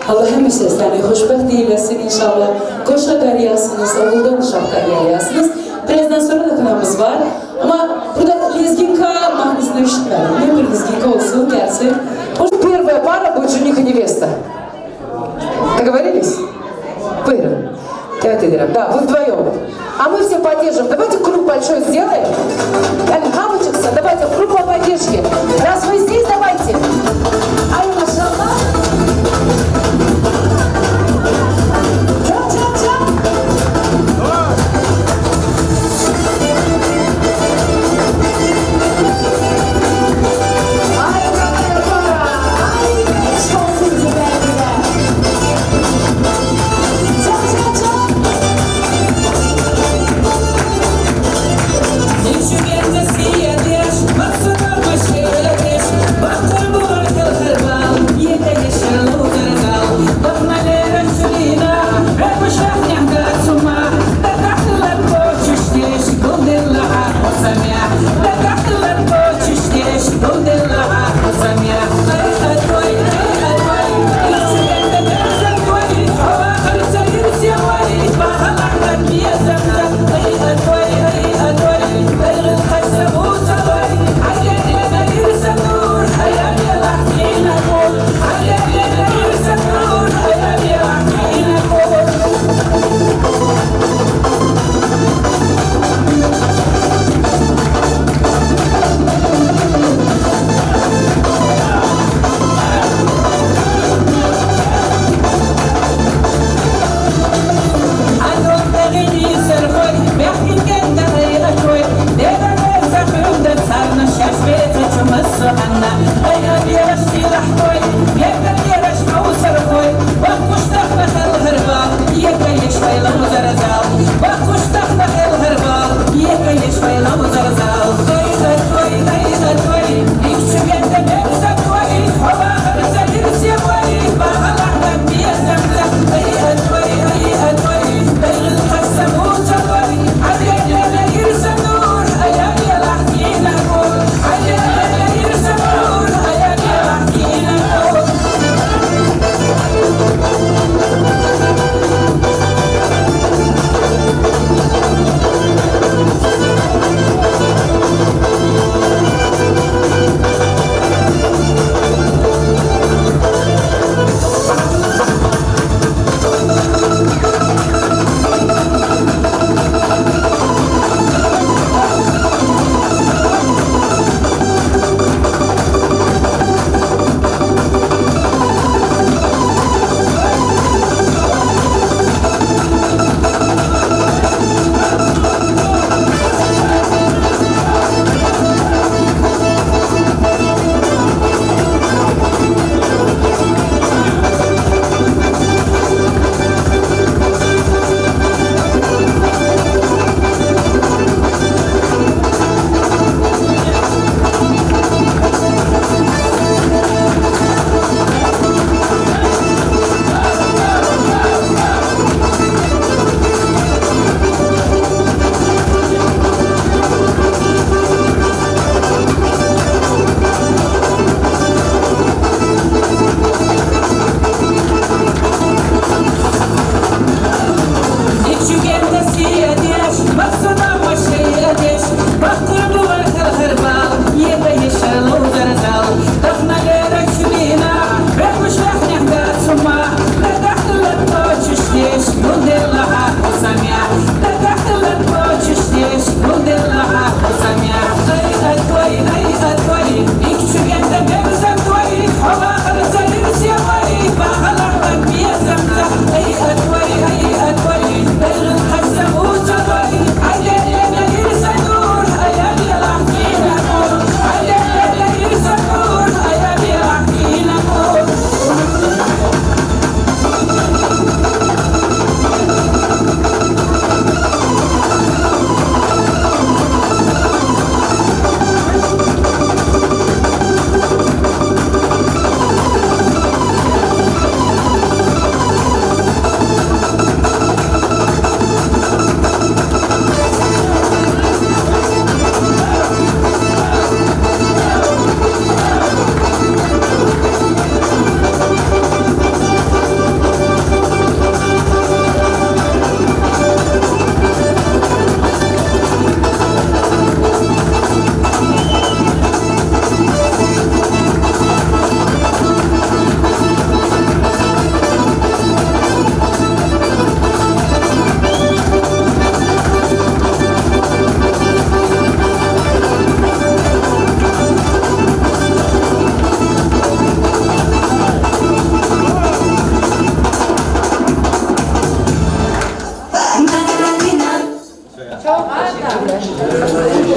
Allah həmişə səni xoşbəxt eyləsin inşallah. Qoşa qarıyasınız, oğuldan uşaqqa gəliyasınız. Birazdan sonra da kınamız var. Ama burada lezginka mahnısını üşütmedim. Ne bir lezginka olsun, gelsin. Первая пара будет жених и невеста. Договорились? Быстро. Давайте, Дира. Да, вы вдвоем. А мы все поддержим. Давайте круг большой сделаем. Хамочекса, давайте круг по поддержке. Раз вы здесь, давайте. Ай, машалла.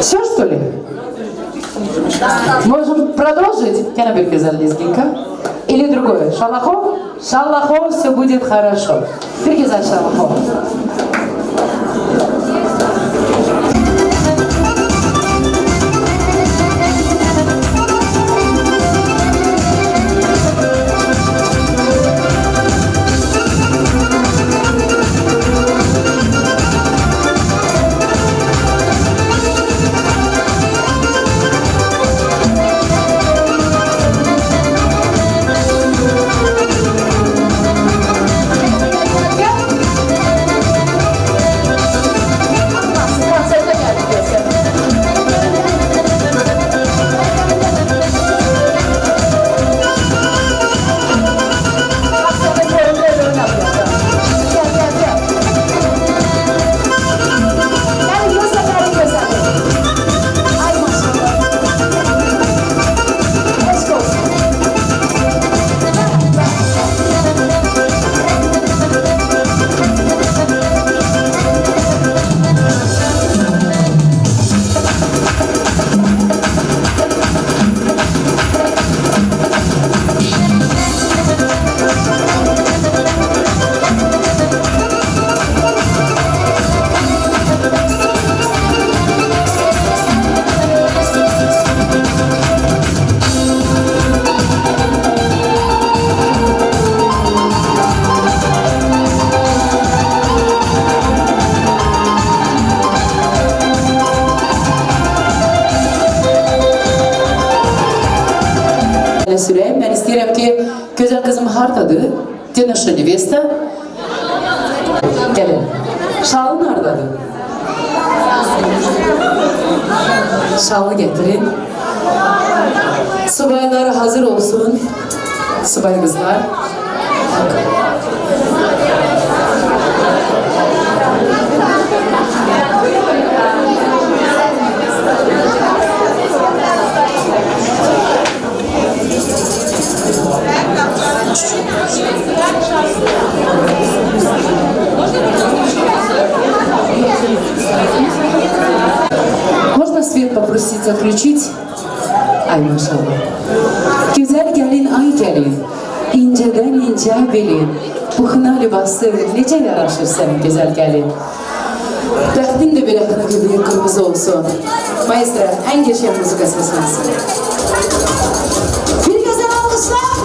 Все, что ли? Можем продолжить? Кена bir güzel лезгинка. Или другое? Шалахо? Шалахо, все будет хорошо. Bir güzel шалахо. Süreyim. Ben isterim ki güzel kızım hardadı. Dönüşü nevesta. Gelin. Şalı nerededir? Şalı getirin. Subaylar hazır olsun. Subay kızlar. Можно свет попросить заключить? Ay maşallah. Güzel gelin ay gelin, inceden ince belin, bu hına libası nece yaraşır senin güzel gelin. Bəxtin de bir akını gibi kırmızı olsun. Maestro, en geçen müzik esasınsın. Bir güzel alkışlar.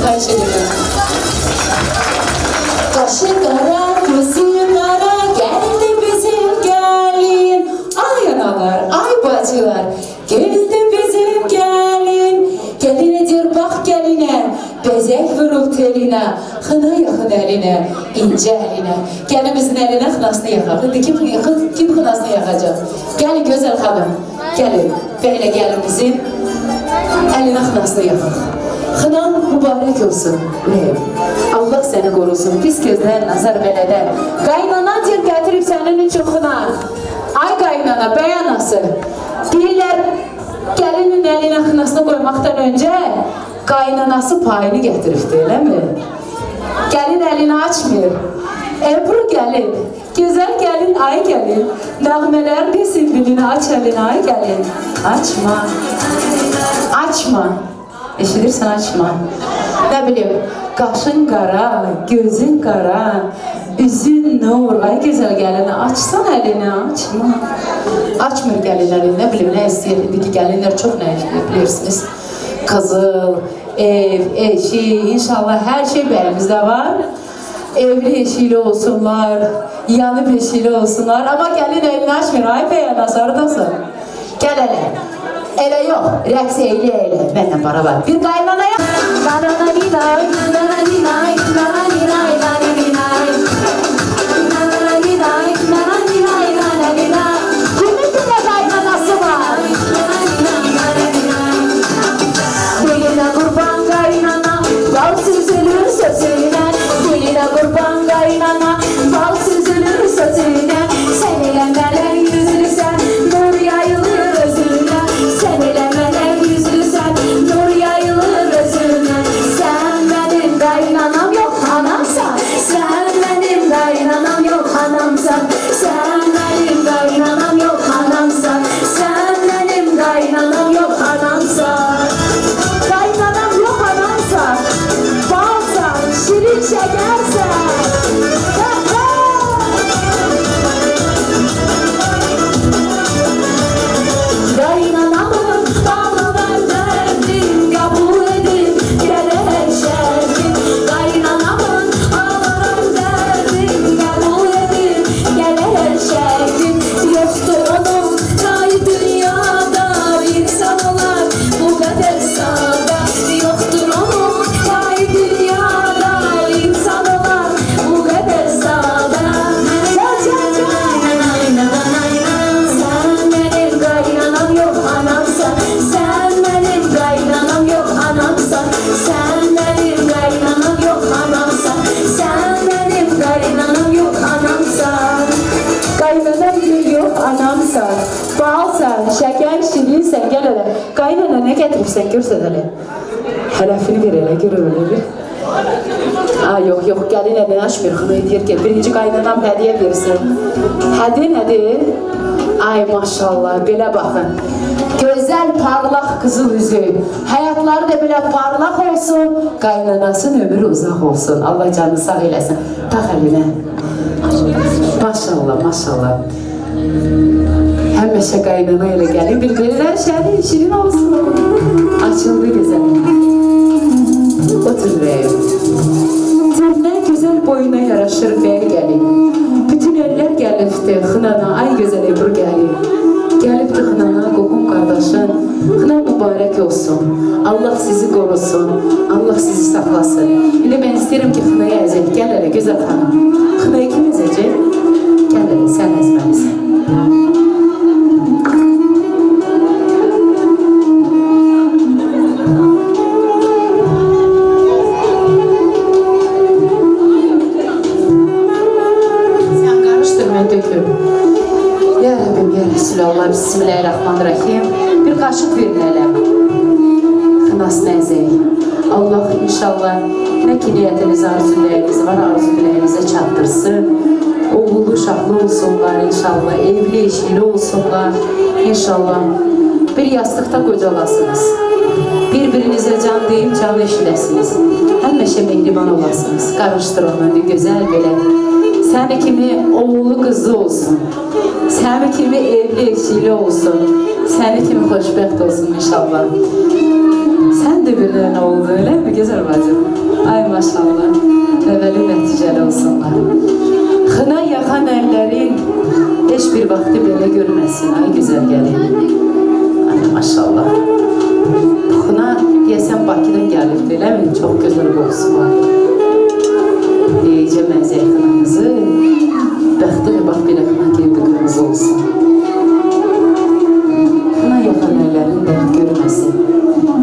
xahiş edirəm. Qaşı qara, gözü qara, gəldi bizim gəlin. Ay analar, ay bacılar, geldi bizim gəlin. Gəlin edir bax gəlinə, bezək vurub telinə, xına yaxın əlinə, incə əlinə. Gəlimizin əlinə xınasını yaxaq. İndi kim xınasını yaxacaq? Gəlin gözəl xanım, gəlin. Belə gəlimizin əlinə xınasını yaxaq. Xınan mübarək olsun, ürəyim. Allah səni qorusun, pis gözlər, nazar belədə. Qaynana deyir, gətirib sənin üçün xına. Ay qaynana, bəy anası, deyirlər, gəlinin əlinə xınasını qoymaqdan öncə qaynanası payını gətiribdi, eləmi? Gəlin əlini açmır. Ebru gəlin, gözəl gəlin, ay gəlin. Nəğmələr desin bilini, aç əlini, ay gəlin. Açma, açma. Eşidirsən, açma. Nə bilim, qaşın qara, gözün qara, üzün nur, ay gözəl gəlini, açsan əlini, açma. Açmır gəlin əlini, nə bilim, nə istəyir, indi ki, gəlinlər çox nə istəyir, bilirsiniz. Qızıl, ev, eşik, inşallah hər şey bəlimizdə var. Evli eşikli olsunlar, yanıb eşikli olsunlar. Amma gəlin əlini açmır, ay bəyana, sarıdasın. Gəl ələ. Elə yox, rəqs eylə, mənlə para var. Bir qaynanaya. Nananay, nananay, nananay, nananay. Nananay, nananay, nananay. Kimin bir də qaynanası var? Diline qurban qaynana, bal süzülür sözüne. Diline qurban qaynana, bal süzülür sözüne. Sen elə mələk yüzlüsən, nur yayılır özüne. Sen elə mələk yüzlüsən, nur yayılır özüne. Sen benim qaynanam yox anamsan. Sen benim qaynanam yox anamsan. Sen benim qaynanam yox anamsan. Sen benim qaynanam yox anamsan. Qaynanam yox anamsan. Balsan, şirin şəkərsən. Qaynanamın bağlar verdim, qəbul edin, gələk şərdim. Qaynanamın ağlar verdim, qəbul edin, gələk şərdim. Yoxdur onun tay dünyada, insan olar bu qədər sada. Yoxdur onun tay dünyada, insan olar bu qədər sada. Sen benim qaynanam yox anamsan. Sen benim qaynanam yox anamsan. Sen benim qaynanam yox anamsan. Qaynanam yox anamsan. Balsan, şəkər, şirinsən, gəl elə. Qaynana nə gətiribsən, görsət elə. Hələfini ver elə, gör elə. Yox, gəlin əlini açmır, xınayı deyir ki, birinci qaynanam hədiyə versin. Hədi nədir? Ay maşallah, belə baxın. Gözəl, parlaq qızıl üzü. Həyatları da belə parlaq olsun, qaynanasının ömrü uzaq olsun. Allah canını sağ eləsin. Tax əlinə. Maşallah, maşallah. Həmişə qaynana elə gəlin, bir-birlər şirin olsun. Açıldı gözəl. Otur rəyim. Nə gözəl boyuna yaraşır bəy gəlin. Bütün eller gəlibdi xınana, ay gözəl Ebru gəlin. Gəlibdi xınana, qohum qardaşın. Xına mübarək olsun. Allah sizi qorusun. Allah sizi saxlasın. İndi mən istəyirəm ki, xınaya əzək. Gəl elə, gözəl xanım. Xınayı kim əzəcək? Gəl elə, sən əzməlisən. Ya Rabbim, ya Resulallah, Bismillahirrahmanirrahim. Bir qaşıq verin elə. Xınasını əzək. Allah inşallah nə ki niyyətiniz, arzuləriniz var, arzulərinize çatdırsın. Oğullu, uşaqlı olsunlar inşallah, evli, eşikli olsunlar inşallah. Bir yastıqda qocalasınız. Bir-birinizə can deyib, can eşidəsiniz. Həmişə mehriban olasınız. Qarışdır onları, gözəl belə. Səni kimi oğlu qızı olsun. Səni kimi evli eşikli olsun. Səni kimi xoşbəxt olsun inşallah. Sən də bir gelinlerin oldu öyle mi? Güzel bacım. Ay maşallah. Evveli neticeli olsunlar. Xına yakan ellerin heç bir vakti belə görməsin. Ay güzel gelin. Ay maşallah. Xına deyəsən Bakıdan gəlib elə mi? Çok güzel qoxusu var. Deyəcə məzək xınamızı. Bəxti və bax belə xına gibi bir qırmızı olsun. Xına yakan ellerin dərd görməsin.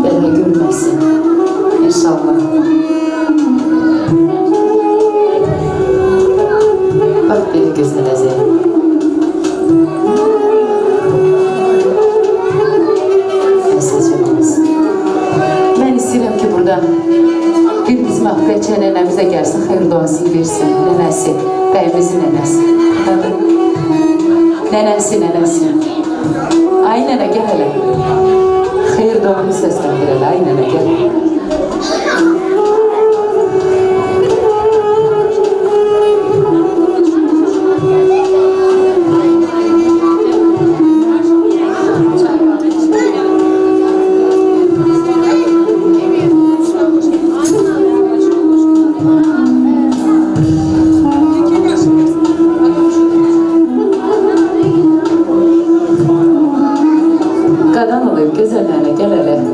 Belə görməsin. İnşallah. Bak beni güzel əzəl. Mesajımız. Ben istəyirəm ki, burada bir bizim Akreçə nənəmizə gəlsin, xeyir duasını versin. Nənəsi, bəyimizin nənəsi. Nənəsi. Ay nənə, gəl hələ. Xeyir duanı səsləndir hələ. Ay nənə, gəl.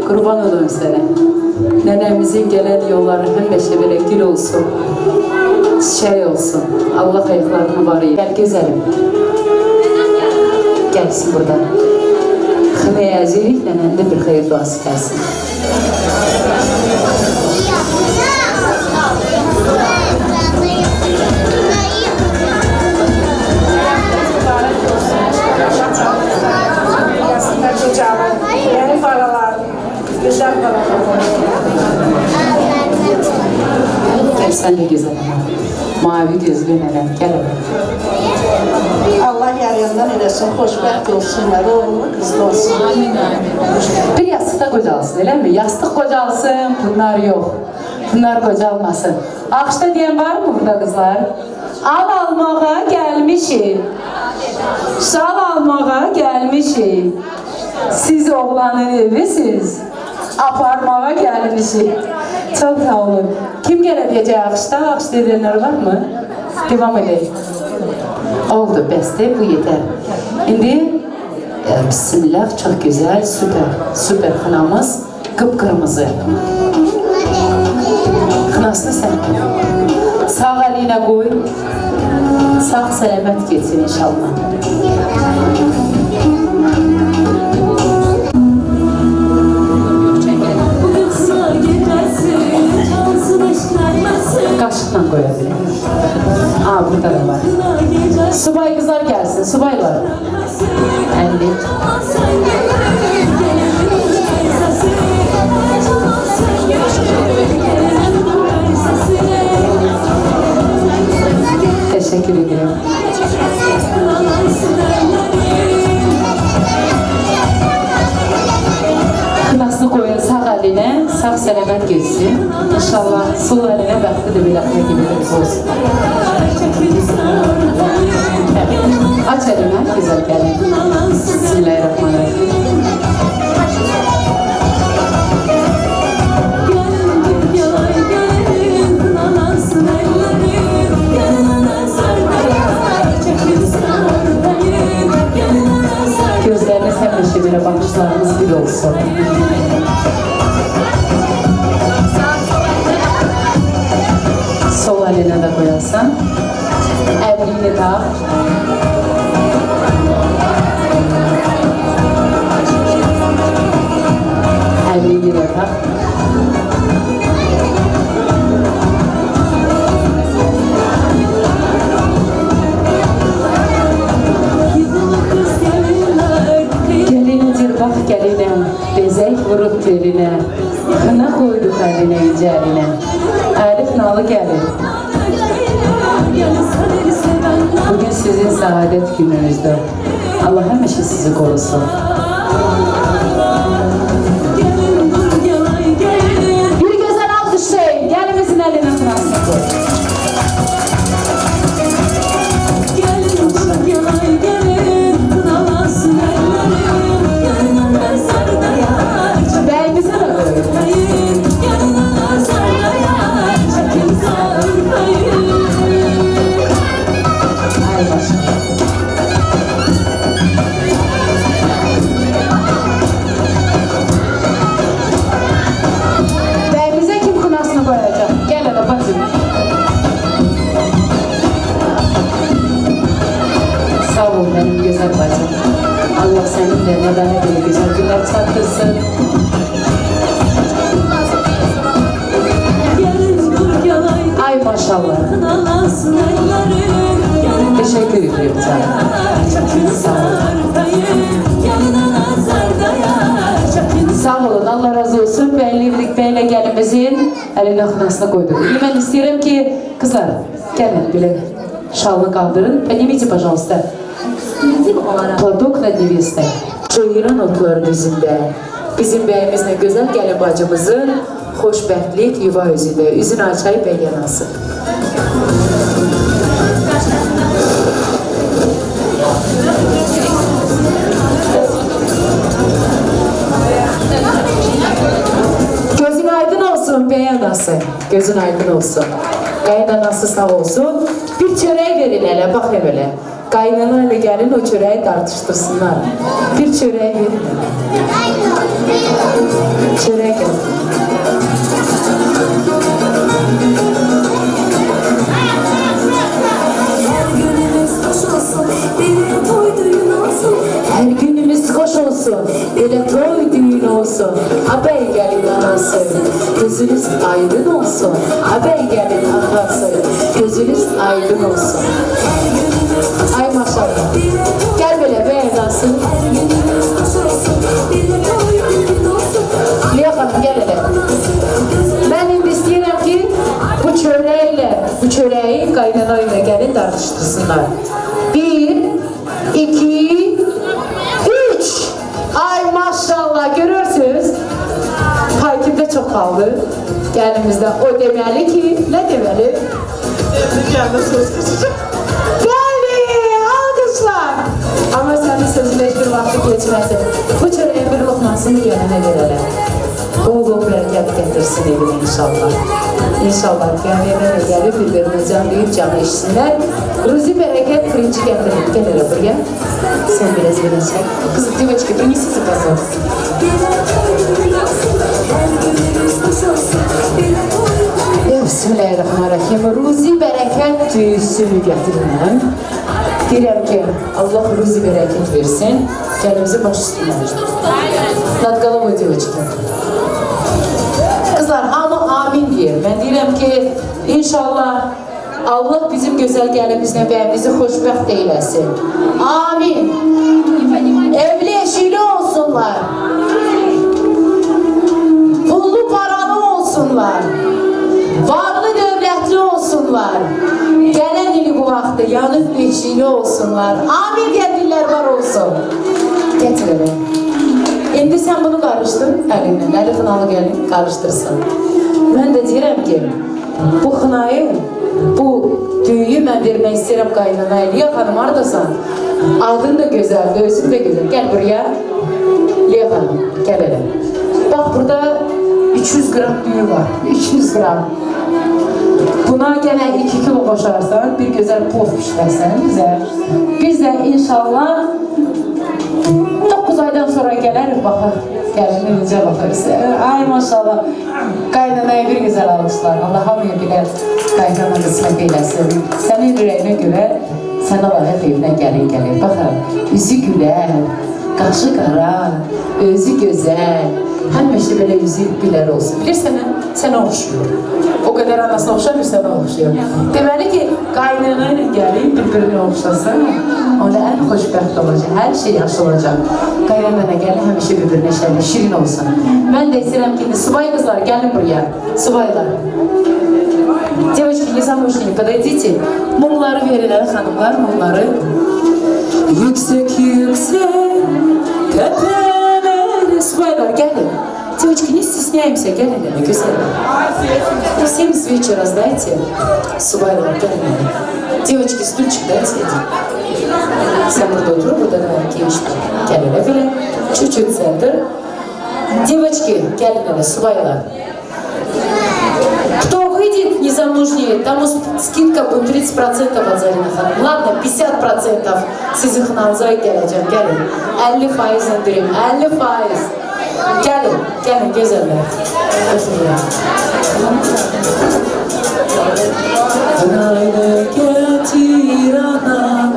Kurban olurum sana. Nenemizin gelen yolları hemmeşe böyle gül olsun. Şey olsun. Allah ayaklarını var ya. Gel gezelim. Gelsin burada. Xınaya əzirik, nənəndə bir xeyir duası gəlsin. Yeni paralar, güzel paralar. Gel sen de güzel ama. Mavi gözlü nənəm, gel hele. Allah yarından eləsin, xoşbəxt olsunlar, oğlu, qızlı olsun. Amin. Bir yastıkta kocalsın, öyle mi? Yastık kocalsın, bunlar yok. Bunlar kocalmasın. Akışta diyen var mı burada kızlar? Al almağa gelmişim. Şal almağa gelmişim. Siz oğlanın evisiz. Aparmağa gelmişim. Çok sağ olun. Kim gelebileceği akışta? Akışta edenler var mı? Devam edelim. Oldu, beste bu yeter. Şimdi bismillah, çok güzel, süper xınamız, kıpkırmızı. Xınasını sen sağ eline koy, sağ selamet geçsin inşallah. Kaşıkla koyabilirim. Aa, burada da var. Subay kızlar gelsin, subaylar. Elli. Teşekkür ederim. Kınasını koyun sağ eline, sağ selamet geçsin. İnşallah sol eline bəxti de bir akına gibi olsun. Aç elini, güzel gelin. Bismillahirrahmanirrahim. Gözleriniz hep böyle bakışlarınız bir olsun. Sol eline de koyarsan. Elini tak. Elini de tak. Gelindir bak geline, bezek vurup teline, kına koyduk eline üzerine. Elif nalı gelir. Bugün sizin saadet gününüzdür. Allah hemşe sizi korusun. Bir güzel alkışlayın. Gelinimizin eline kınasını koy. Beyimize de koyun. maşallah. Teşekkür ediyorum sana. Sağ olun. Sağ olun, Allah razı olsun. Ben birlikte gelimizin eline kınasına koyduk. Ben isterim ki kızlar gelin bile şalını kaldırın. Поднимите, пожалуйста. Платок на невесты. Çoğuran otlar düzünde. Bizim bəyimizlə gözəl gəlin bacımızın xoşbəxtlik yuva özündə. Üzün açayıb bəyyanası. Gözün aydın olsun bəyyanası. Gözün aydın olsun. Qaynanası sağ olsun. Bir çörək verin elə, bax elə. Qaynana ilə gəlin o çörəyi tartıştırsınlar. Bir çörək verin elə. Çörək gəlin. Her günümüz hoş olsun, böyle toy düğün olsun. Haber gelin anası, gözünüz aydın olsun. Haber gelin anası, gözünüz aydın olsun. Ay maşallah. Gel böyle be anası. Liya Hanım gel hele. Ben indi istəyirəm ki, bu çöreği kaynanayla gelin tartıştırsınlar. 1, 2, 3. Ay maşallah görürsünüz. Takipte çok kaldı. Gelinimizde o demeli ki, ne demeli? Geldi, alkışlar. Ama senin sözüne hiçbir vakti geçmesin. Bu çöreğin bir lokmasını yerine verelim. Bol bereket getirsin evine inşallah. İnşallah kendine gelip birbirine can deyip canı içsinler. Ruzi bereket pirinci getirip gel hele buraya. Sen biraz beni çek. Kız девочки, принесите, пожалуйста. Bismillahirrahmanirrahim. Ruzi bereket tüysünü getirin. Deyirəm ki, Allah ruzi bereket versin. Kendimizi baş üstüne. Nad головой, девочки. Kızlar hamı amin deyir. Ben deyirəm ki, inşallah Allah bizim gözəl gəlimizlə bəyimizi xoşbəxt eyləsin. Amin. Evli eşili olsunlar. Pullu paralı olsunlar. Varlı dövlətli olsunlar. Gələn ili bu vaxtı yanıb eşili olsunlar. Amin deyənlər var olsun. Getirin. İndi sen bunu karıştır əlinlə. Əli xınalı gəlin karıştırsın. Mən də deyirəm ki, bu xınayı, bu düyüyü mən vermək istəyirəm qaynana. Liya xanım haradasan? Adın da gözəldir, özün də gözəl. Gəl buraya. Liya xanım, gəl elə. Bax burada 300 gram düyü var. 300 gram. Buna gene 2 kilo koşarsan, bir güzel pof pişirsən, güzel. Biz de inşallah 9 aydan sonra gelerik bakar. Gelin necə bakarız. Ay maşallah. Qaynanaya bir güzel alışlar. Allah hamıya bilər qaynana qismət eyləsin. Sənin ürəyinə görə sənə layiq evinə gəlir. Baxın, üzü gülər, qaşı qara, özü gözəl. Həmişə belə yüzü gülər olsun. Bilirsən, sənə oxşuyur. O qədər anasına oxşamır, sənə oxşuyur. Deməli ki, qaynana ilə gəlin, bir-birini oxşasın. Onda ən xoşbəxt olacaq, hər şey yaxşı olacaq. Qaynana ilə gəlin, həmişə bir-birinə şərik, şirin olsun. Mən də istəyirəm ki, subay qızlar, gəlin buraya. Subaylar. Девочки, незамужние, подойдите. Mumları verirler hanımlar, mumları. Yüksek yüksek tepeler. Subaylar gelin. Девочки, не стесняемся, gelin. Güzel. Всем свечи раздайте. Subaylar gelin. Девочки, стульчик дайте. Sen burada otur, burada da gençler. Gelin böyle. Чуть-чуть центр. Девочки, gelin hele, subaylar. Кто выйдет незамужние, тому скидка будет 30% от Зарина Ханым. Ладно, 50% sizin xınanıza gələcəm, gəlin. 50% indirim, 50%. Gəlin, gəlin, gözəllər. Qınaylı gətir ana,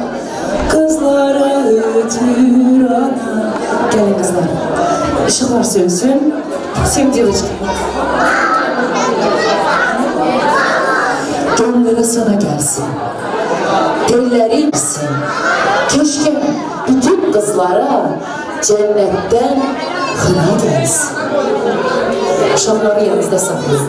qızlara ötür ana. Gəlin qızlar, ışıqlar sönsün. Всем девочки. sana gelsin. Telleri bilsin. Keşke bütün kızlara cennetten hına gelsin. Uşakları yanınızda saklayın.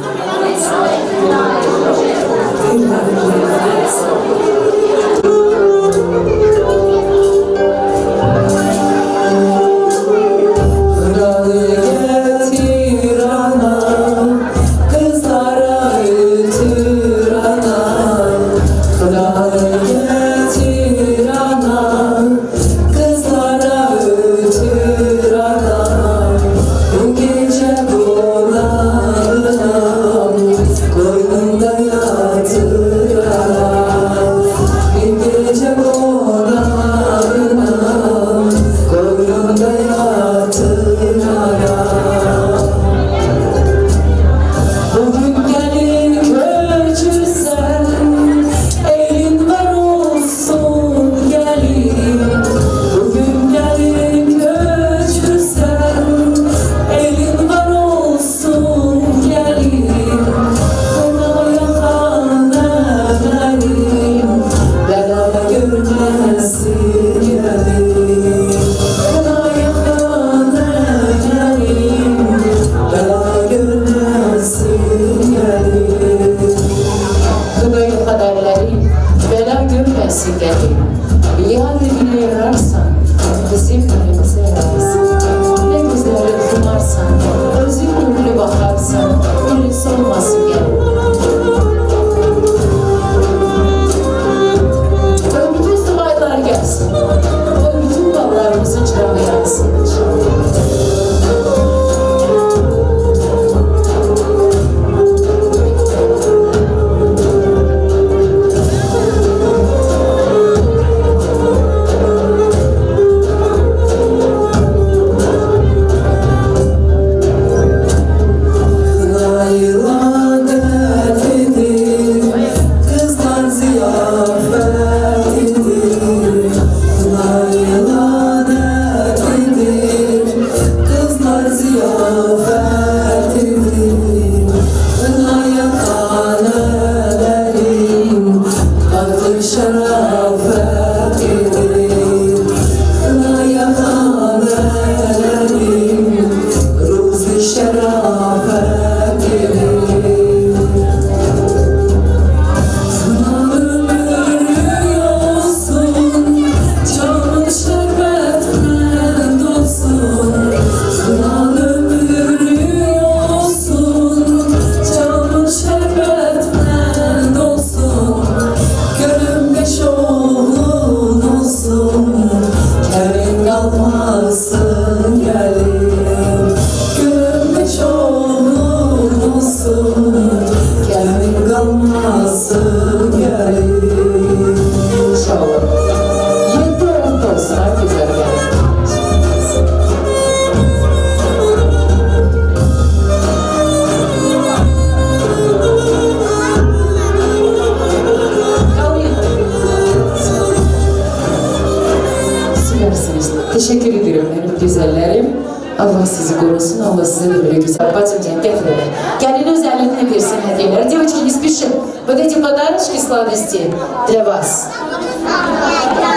Teşekkür ederim benim güzellerim. Allah sizi korusun, Allah size de böyle güzel бацанки гетиrin. Gelin özelliğine versin hediyeler. Девочки, не спешим. Вот эти подарочки сладости для вас.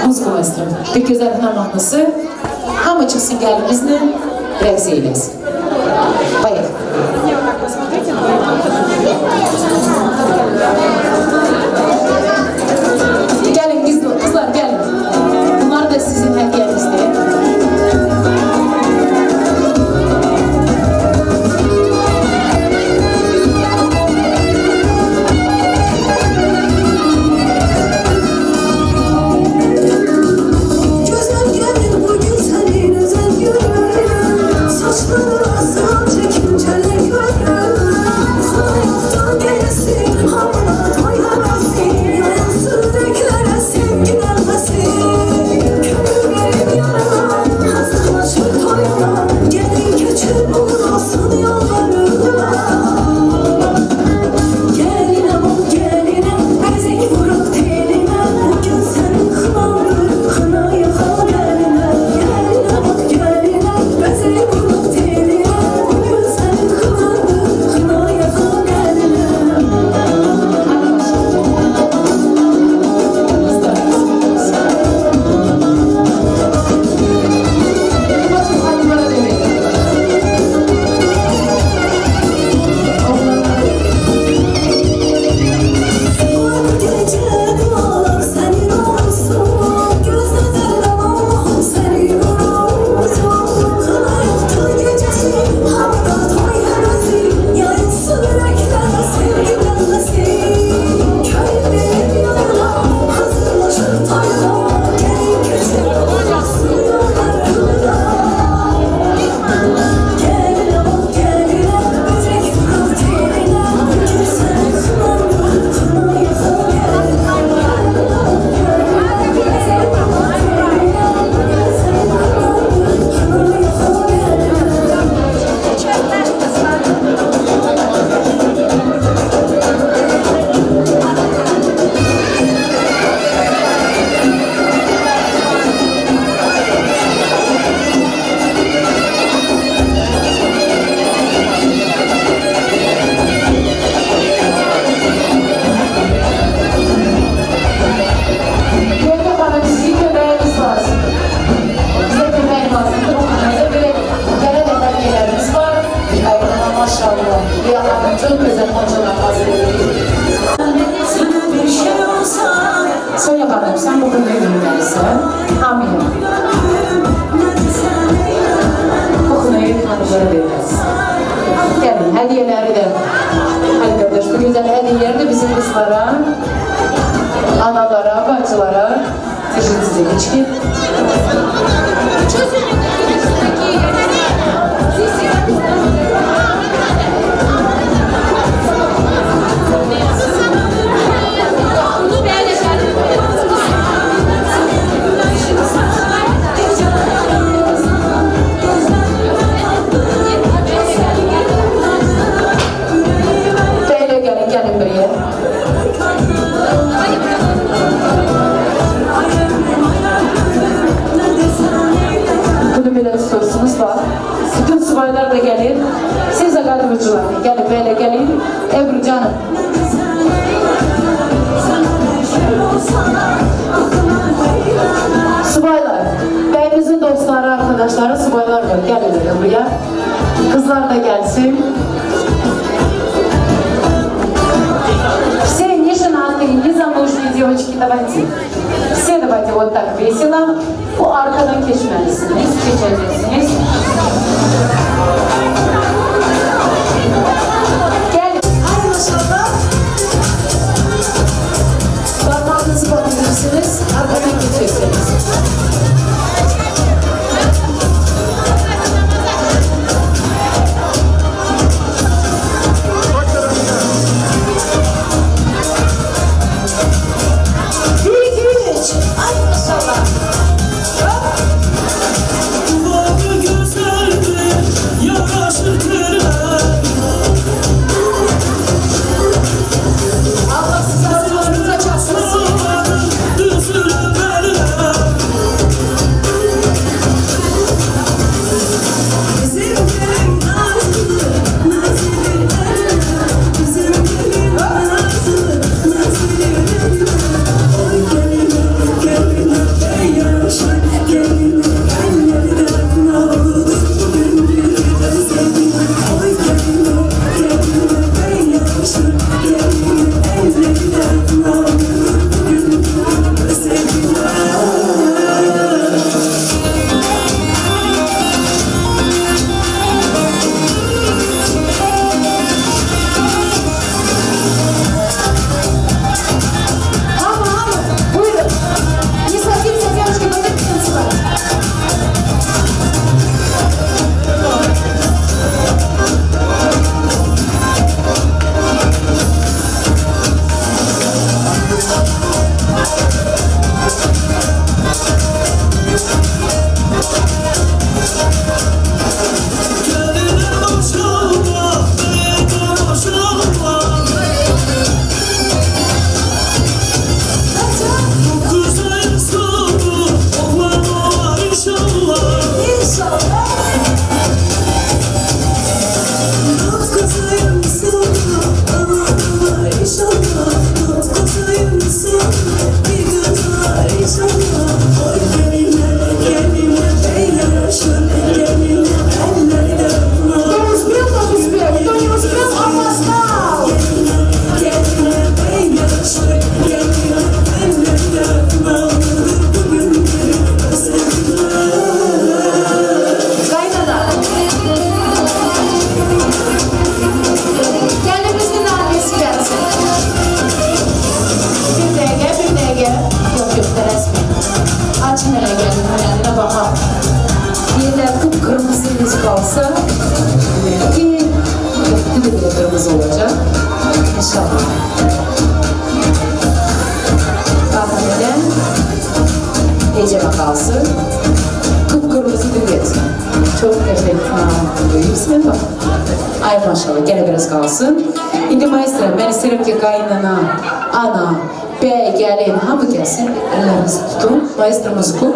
Muzgu maestro. Bir güzel hına mahnısı. Hamı çıksın gelin bizle. Rəqs eyləsin. Bayaq. Gelin kızlar gelin. Bunlar da sizin hediyenizdir. Güzel gelin bugün senin özel günün. Saçları Ya çok güzel hocalar hazırlayın. Söyle bakalım sen bugün ne dinlersin? Amin. Bu kınayı hanımlara veririz. Gelin hediyeleri de. Hadi kardeş bu güzel hediyeleri de bizim kızlara, analara, bacılara teşekkür içki. Gelin buraya. Bunu bile sorusunuz var. Bütün subaylar da gelin. Siz de kadrocular. Gelin böyle gelin. Ebru canım. Subaylar. Beyimizin dostları, arkadaşları, subaylar var. Gelin buraya. Kızlar da gelsin. Все не женатые, не замужние девочки, давайте. Все давайте вот так весело. Bu arkadan geçmelisiniz, geçeceksiniz. Gel. Ay maşallah. Parmağınızı batırırsınız, arkadan geçersiniz. kalsa ki dili olacak. İnşallah. Tahminen Ecem'e kalsın. Kıpkırmızı düğet. Çok teşekkür ederim. Ay maşallah gene biraz kalsın. Şimdi maestro ben isterim ki kaynana, ana, bey, gelin hamı gelsin. Ellerinizi tutun. Maestro müziku.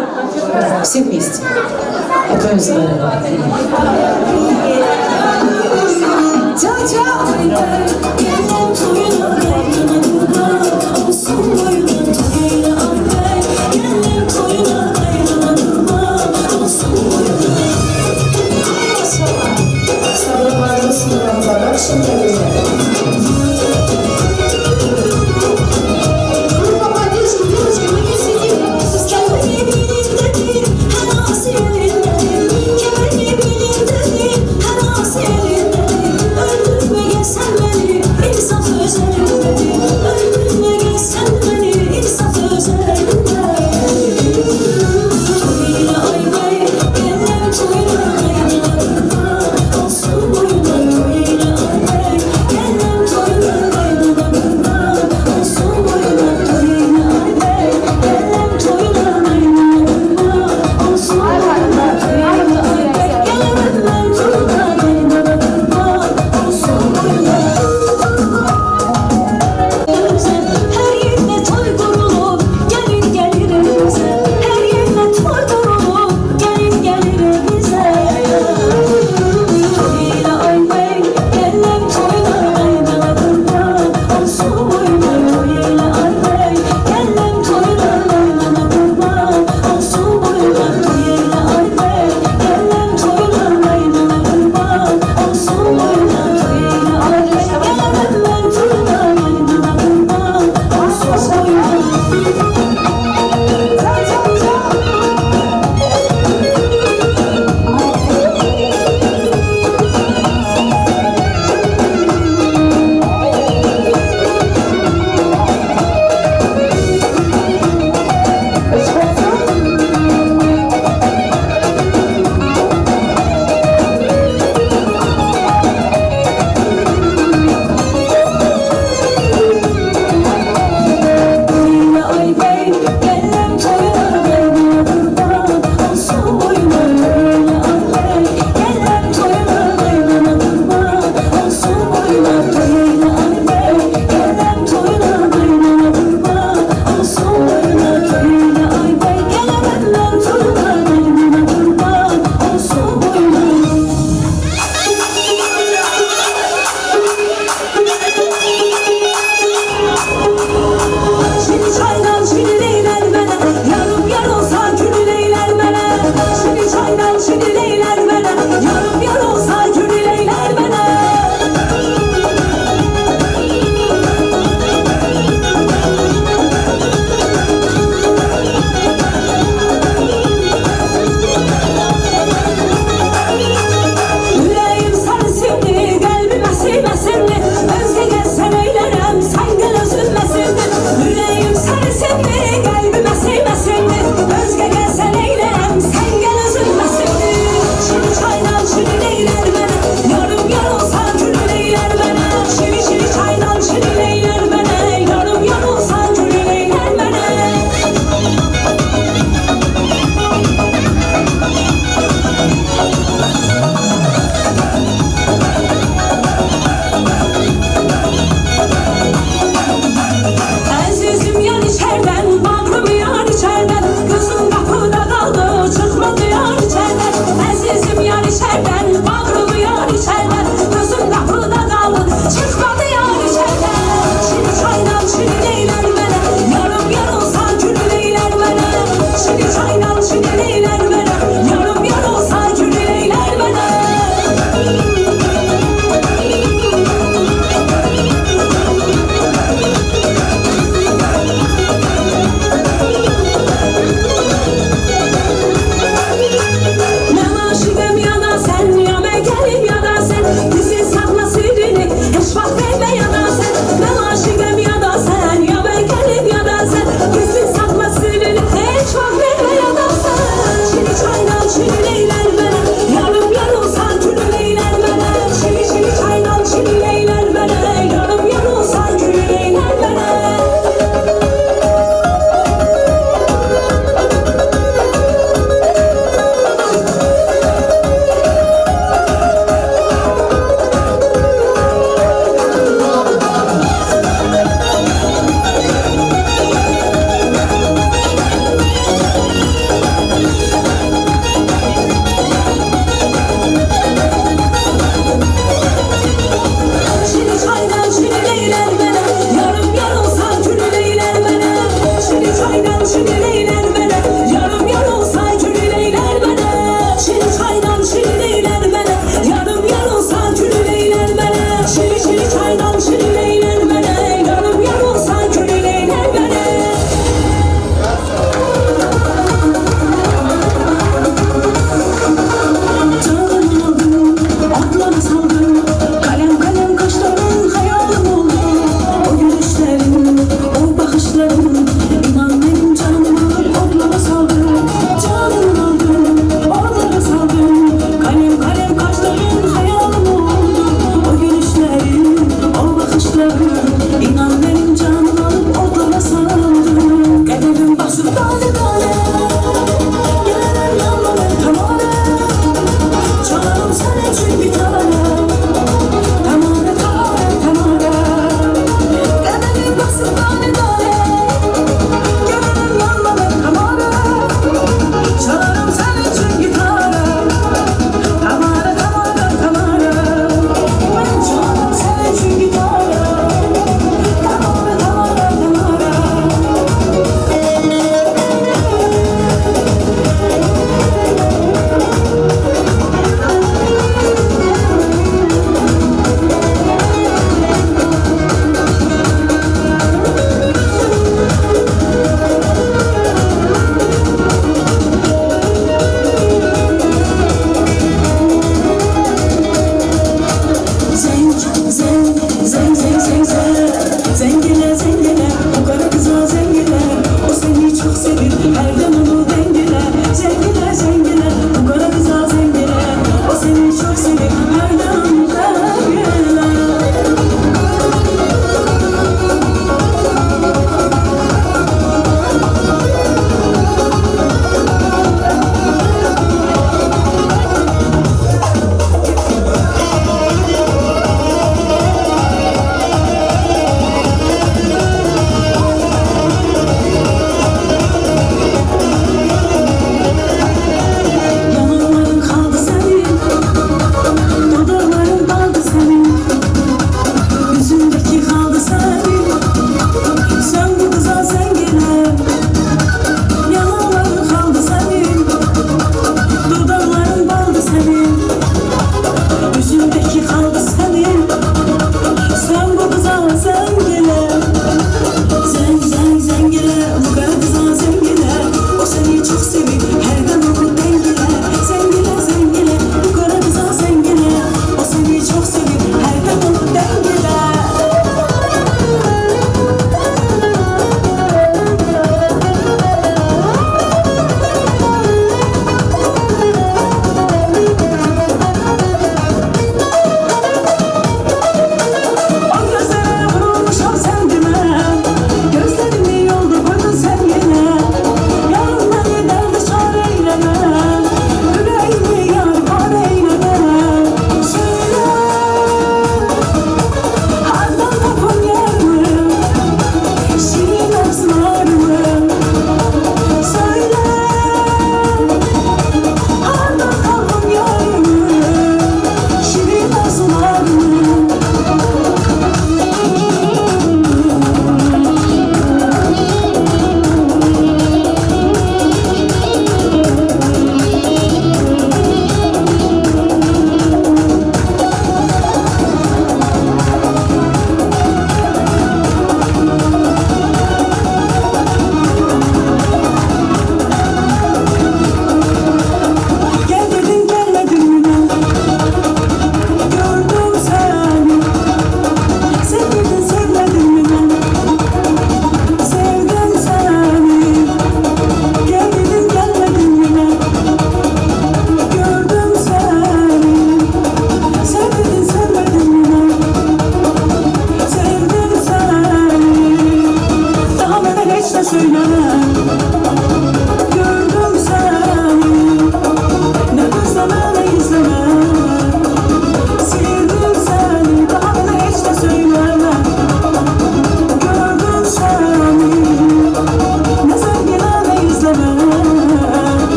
Все вместе. Hepimiz beraber. Ciao ciao. Sabır varlısın, ben Группа поддержки, девочки, мы не сидим.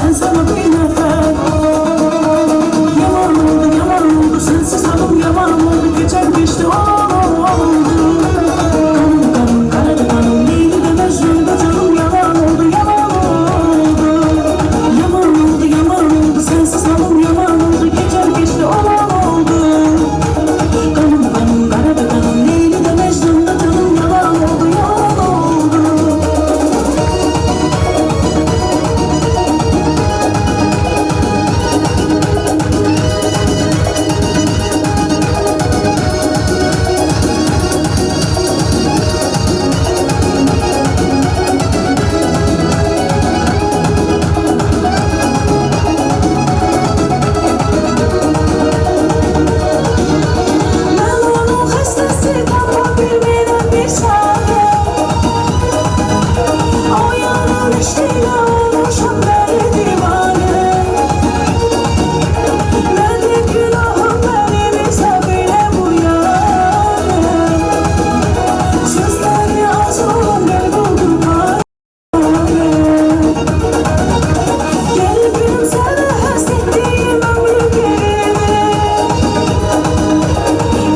sen sana bir nefer. Yaman oldu sensiz hanım yaman oldu. Geçen geçti olan oldu. Kanım karadı kanım neydi de Mecnun'da canım yaman oldu yaman oldu. Yaman oldu sensiz hanım yaman oldu. Geçen geçti olan oldu. Kanım karadı kanım neydi de Mecnun'da canım yaman oldu yaman oldu. Ben onun hastası tam bilmeden bir saniye. O yanın iştiyle olmuşum ben divane. Nedir günahım benim ise bile bu yani. Sözleri az olan gel buldum bana. Gel gülüm sana hasrettiğim ömrü geride.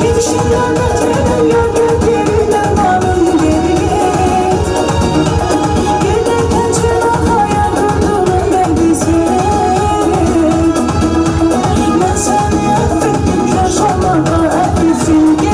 Gidişinden etmeden gönderdiğinden varım geri git. Giderken cenahaya kurtulun ben bizi. Ben seni affettim yaşamada affetsin gel.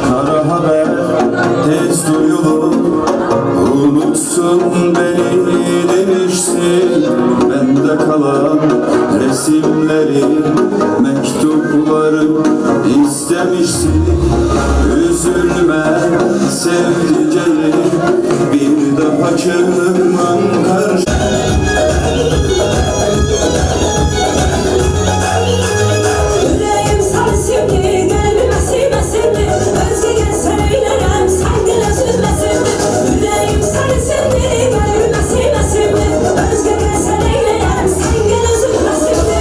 Kara haber tez duyulur, unutsun beni demişsin. Bende kalan resimleri, mektupları istemişsin. Üzülme sevdiceğim, bir daha çığırman karşı. Yüreğim sarsın ki gönlüme sığmasın mı? Özge gelsen eylerim saygıyla sürmesin mi? Yüreğim sarsın ki gönlüme sığmasın mı? Özge gelsen eylerim saygıyla sürmesin mi?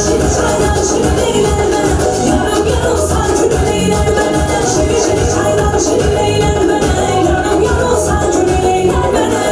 Şimdi çaydan şimdi eyler bana. Yarım yarılsan külün eyler bana. Şimdi çaydan şimdi eyler bana. Yarım yarılsan külün eyler bana.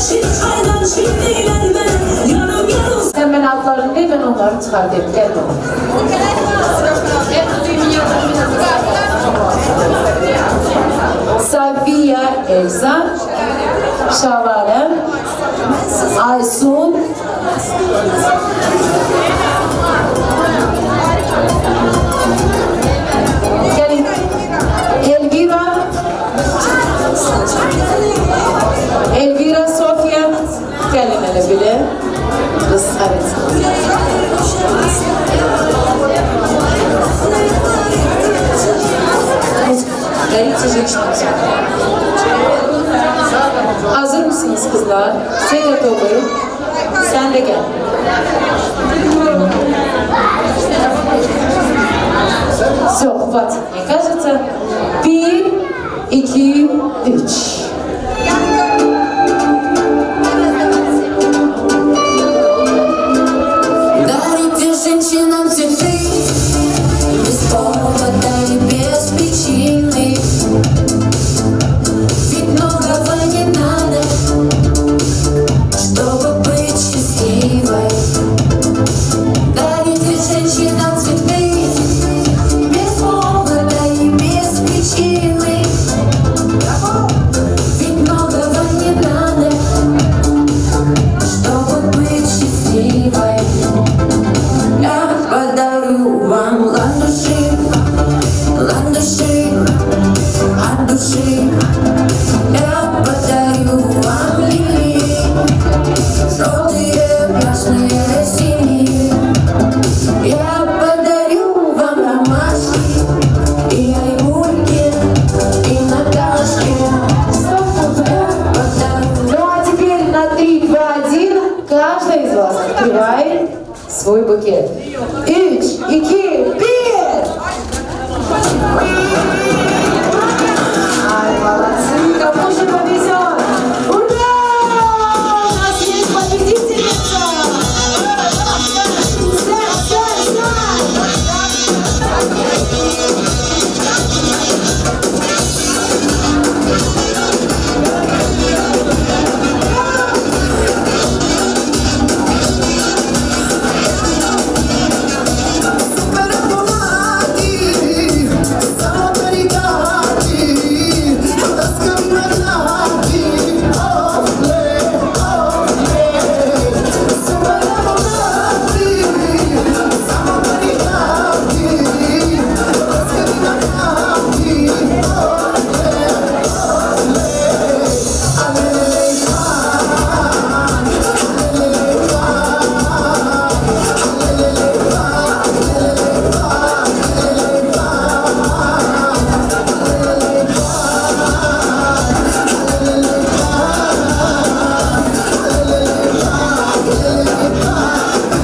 çaydan şimdilenme Yarım yarım Sen ben altlarını değil, ben onları çıkartayım. Gel bana. Safiye, Elza, Şavalem, Aysun, gelin, Elvira, Sofya, gelin hele bile. Kız, evet. Горите женщина. Hazır mısınız kızlar? Sen готовы? Sen de gel. Все, хватит, мне кажется. 1, 2, 3. Дарите женщинам цветы без повода и без причины. Ведь многого не надо, чтобы быть счастливой. Дарите женщинам цветы без повода и без причины. Ведь многого не надо, чтобы быть счастливой. Я подарю вам ландыши, ландыши от души. Я подарю вам лилии, желтые, красные, синие. Я подарю вам ромашки и айгульки, и наташки. Я подарю. Ну а теперь на 3, 2, 1 каждый из вас открывает свой букет. 3, 2, 1. Ай, молодцы, кому же повезет. Ура! У нас есть победительница!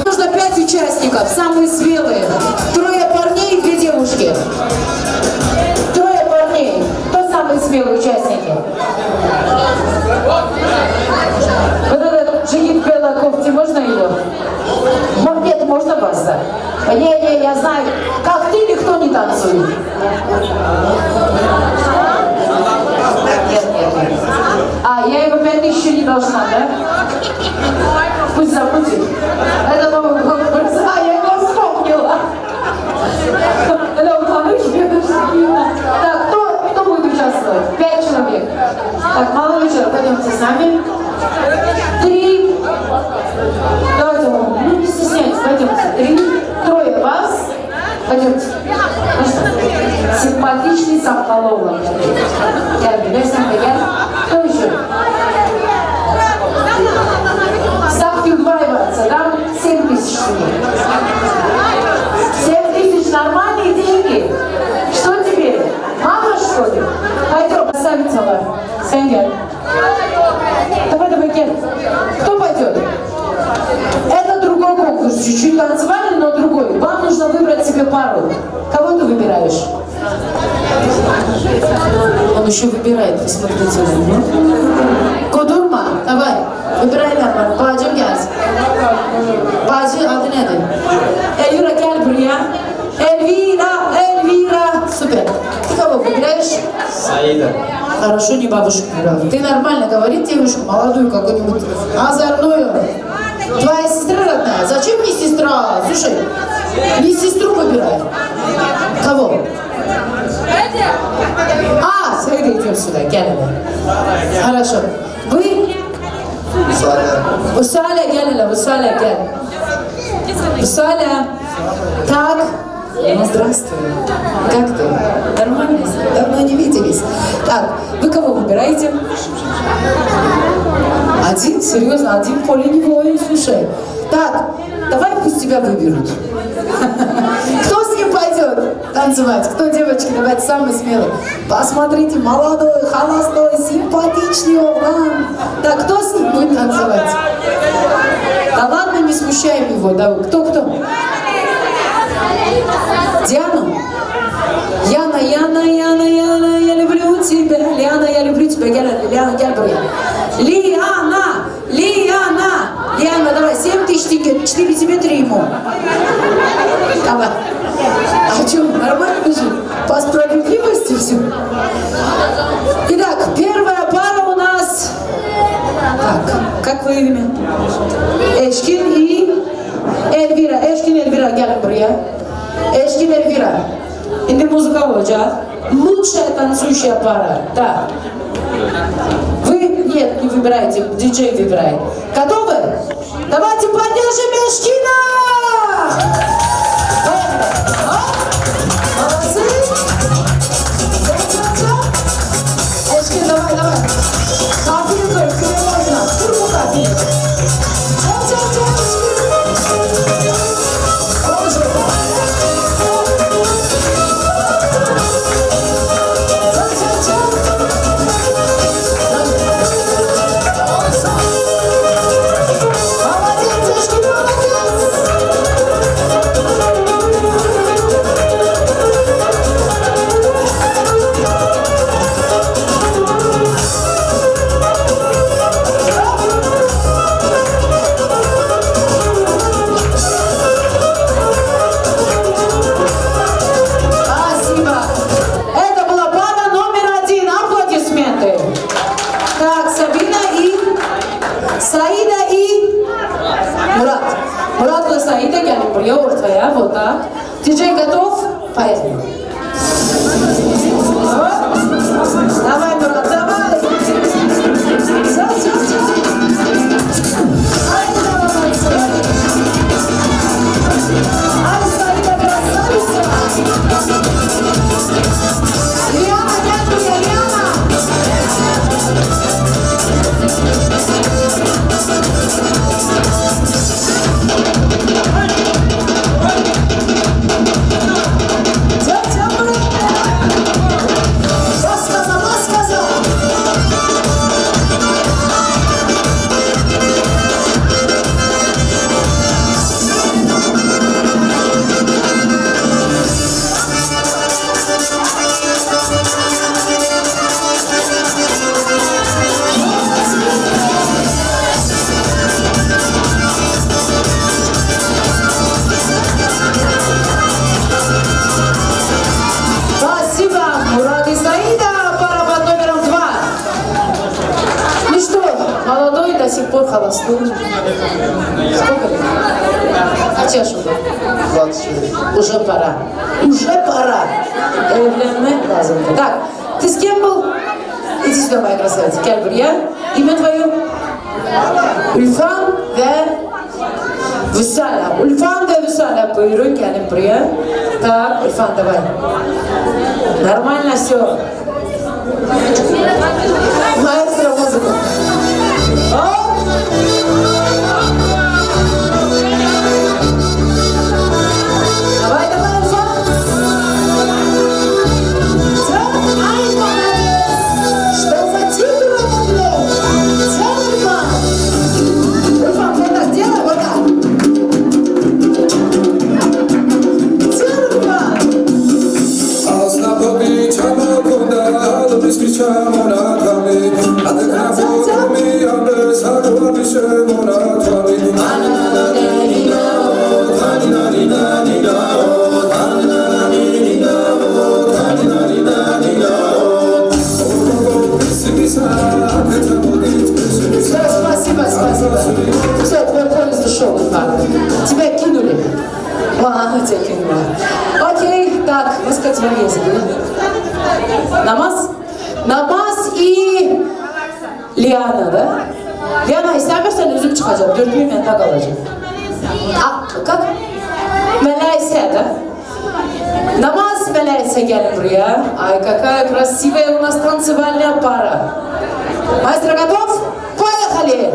Нужно 5 участников, самые смелые. 3 парней и 2 девушки. 3 парней. Кто самые смелые участники? Вот этот жених в белой кофте, можно его? Нет, можно вас, да? Не, я знаю. Как ты, никто не танцует. Нет. А, я его 5000 не должна, да? Пусть забудет. Это новый конкурс. А, я его вспомнила. Это уполномоченный. Так, кто будет участвовать? 5 человек. Так, молодой человек, пойдемте с нами. 3. Давайте, ну не стесняйтесь, пойдемте. 3. 3 вас. Пойдемте. Ну что, симпатичный Соколова. Кто еще? Ставки удваиваются, да? 7000 рублей. 7000 нормальные деньги. Что теперь? Мало что ли? Пойдем, красавица. Сенгер. Давай, Гер. Кто пойдет? Это другой конкурс. Чуть-чуть танцевали, но другой. Вам нужно выбрать себе пару. Кого ты выбираешь? Он еще выбирает, посмотрите на него. Kodurma, давай, выбирай нормально. Bacım gelsin. Bacı adı nedir? Elvira gel buraya. Elvira, Elvira. Süper. Ты кого выбираешь? Саида. Хорошо, не бабушку играла. Ты нормально говори девушку, молодую какую-нибудь, озорную. Твоя сестра родная? Зачем мне сестра? Слушай, мне сестру выбирай. Кого? Саида, идем сюда, гель. Хорошо. Вы? Усаля, гель, Усаля, гель. Усаля. Так. Ну, здравствуй. Как ты? Нормально? Давно не виделись. Так, Вы кого выбираете? один, серьезно, один в поле не воин, слушай. Так, давай пусть тебя выберут. Кто с ним пойдет танцевать? Кто, девочки, давайте самый смелый. Посмотрите, молодой, холостой, симпатичный он. Так, кто с ним будет танцевать? Да ладно, не смущаем его. Да, кто? Диану? Яна, я люблю тебя. Лиана, я люблю тебя. Лиана, Лиана, давай, 7000 тикет, 4 тебе, 3 ему. Давай. А что, нормально же? По справедливости все. Итак, первая пара у нас. Так, Как вы имя? Эшкин и Эльвира. Эшкин, Эльвира, gelin buraya. Эшкин, Эльвира. Инди музыка olacak. Лучшая танцующая пара. Да. Вы, нет, не выбираете, диджей выбирает. Готовы? Давайте поддержим Эшкина! Молодцы! Эшкин, давай. Кафель, тебе можно. Турбу кафель. Диджей готов? Поехали. Давай, Мурат, давай. Ай, Саида, красавица. Лиана, дядя, Лиана. До сих пор холостой. Сколько лет? А тебе что? 24. Уже пора. Evlenmek lazım. Так, ты с кем был? Иди сюда, моя красавица. Gel buraya. Имя твое? Ülfan ve Vüsala. Ülfan ve Vüsala. Buyurun, gelin buraya. Так, Ülfan, давай. Нормально все. Маэстро музыка. Давай, Ульфан. Что за тигр, Ульфан? Ульфан, ты это сделай вот так. Ульфан. Asla pobi chamo kunda, dobis ki chamo na kami. Adekna pobi ambe sagwa bishemo na kami. Окей, так, высказать есть, Намаз? Намaz и Liana da. Liana istemiyorsan üzüm çıkacak. 4 gün menta kalacak. Как? Меляйся, да? Намаз, Меляйся, gelin buraya. Ай, какая красивая у нас танцевальная пара. Маэстро готов? Поехали!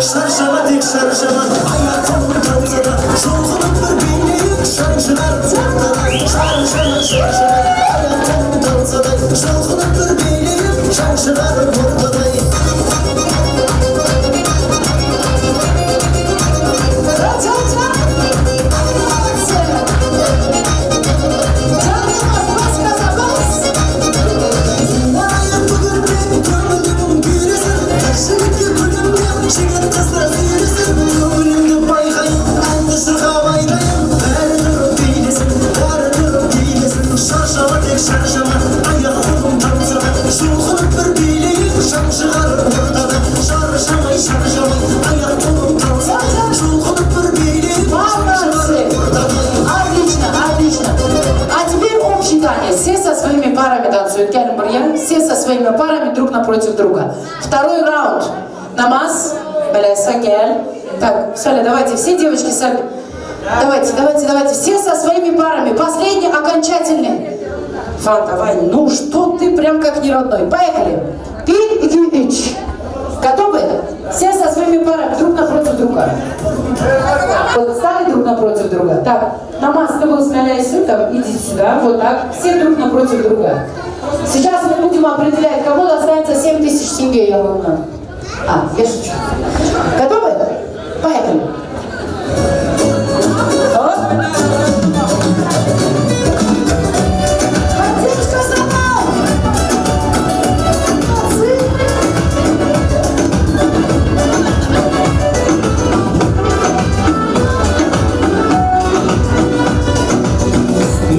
Şarşamadık şarşama hayatımın dansına Şoğulun bir büyük şarşılar Şarşama şarşama hayatımın dansına Şoğulun bir büyük şarşılar Ortadayım Все со своими парами танцуют. Келем бурьян. Все со своими парами друг напротив друга. Второй раунд. Намаз. Беляйся, гель. Так, Соля, давайте, все девочки, Соля. Давайте. Все со своими парами. Последний, окончательный. Фан, давай. Ну что ты прям как не родной. Поехали. Пи-ди-ич. Готовы? Все со своими парами друг напротив друга. Вот стали друг напротив друга. Так, намаз, ты был смеляйся, там, иди сюда, вот так. Все друг напротив друга. Сейчас мы будем определять, кому достанется 7000 тенге, я волна. Я шучу. Готовы? Поехали.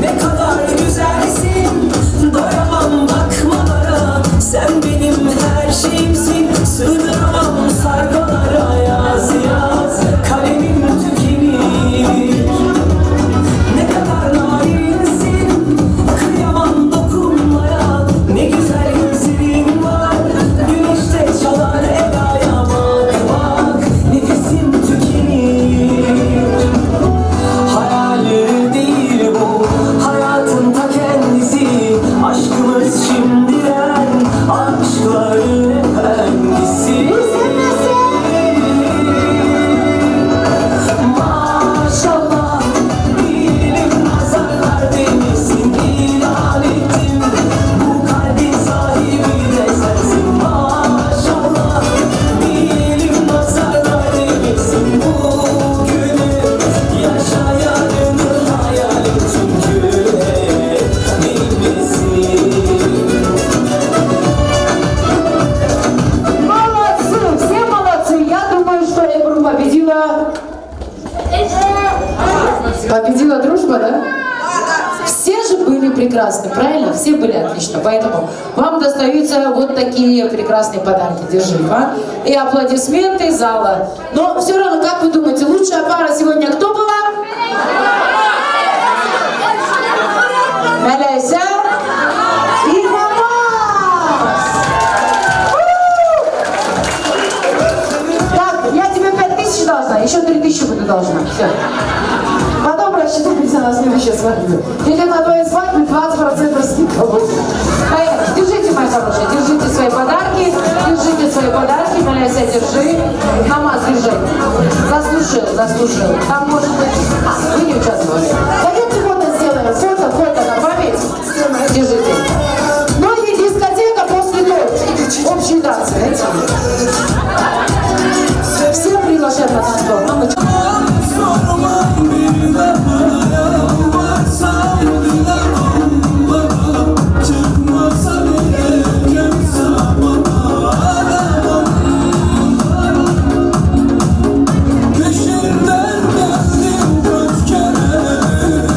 Ne kadar güzelsin, doyamam bakmalara. Sen benim her şeyimsin, sığdıramam sayfalara. Yaz yaz, kalemim tükenir. Ne kadar narinsin, kıyamam dokunmaya. Ne güzel gözlerin var, güneşte çalar elaya. Bak bak, nefesim tükenir. Hayali değil bu, hayatın ta kendisi. Aşkımız şimdiden, aşkların efendisi. Maşallah, diyelim nazarlar değmesin. İlan ettim, bu kalbin sahibi de sensin. Maşallah, diyelim nazarlar değmesin. Bugünü yaşayanın hayali çünkü hep bilmesin. Молодцы, все молодцы. Я думаю, что игру победила... Победила дружба, да? Все же были прекрасны, правильно? Все были отлично. Поэтому вам достаются вот такие прекрасные подарки. Держи, а? И аплодисменты зала. Но все равно, как вы думаете, лучшая пара сегодня кто была? Меляйся и Намаз! Так, я тебе 5000 должна, еще 3000 буду должна. Все. Потом рассчитаемся на следующей свадьбе. Или на твоей свадьбе 20% скидка будет. Поехали. Держите, мои хорошие, держите свои подарки. Держите свои подарки. Меляйся, держи. Намаз держи. Заслужил. Там может быть... вы не участвовали. Давайте фото сделаем. Фото на память. Держите. Ну и дискотека после ночи. Общий танцы, знаете? Всем приглашаем на танцпол. Мамочка. Peşinden geldim 4 kere.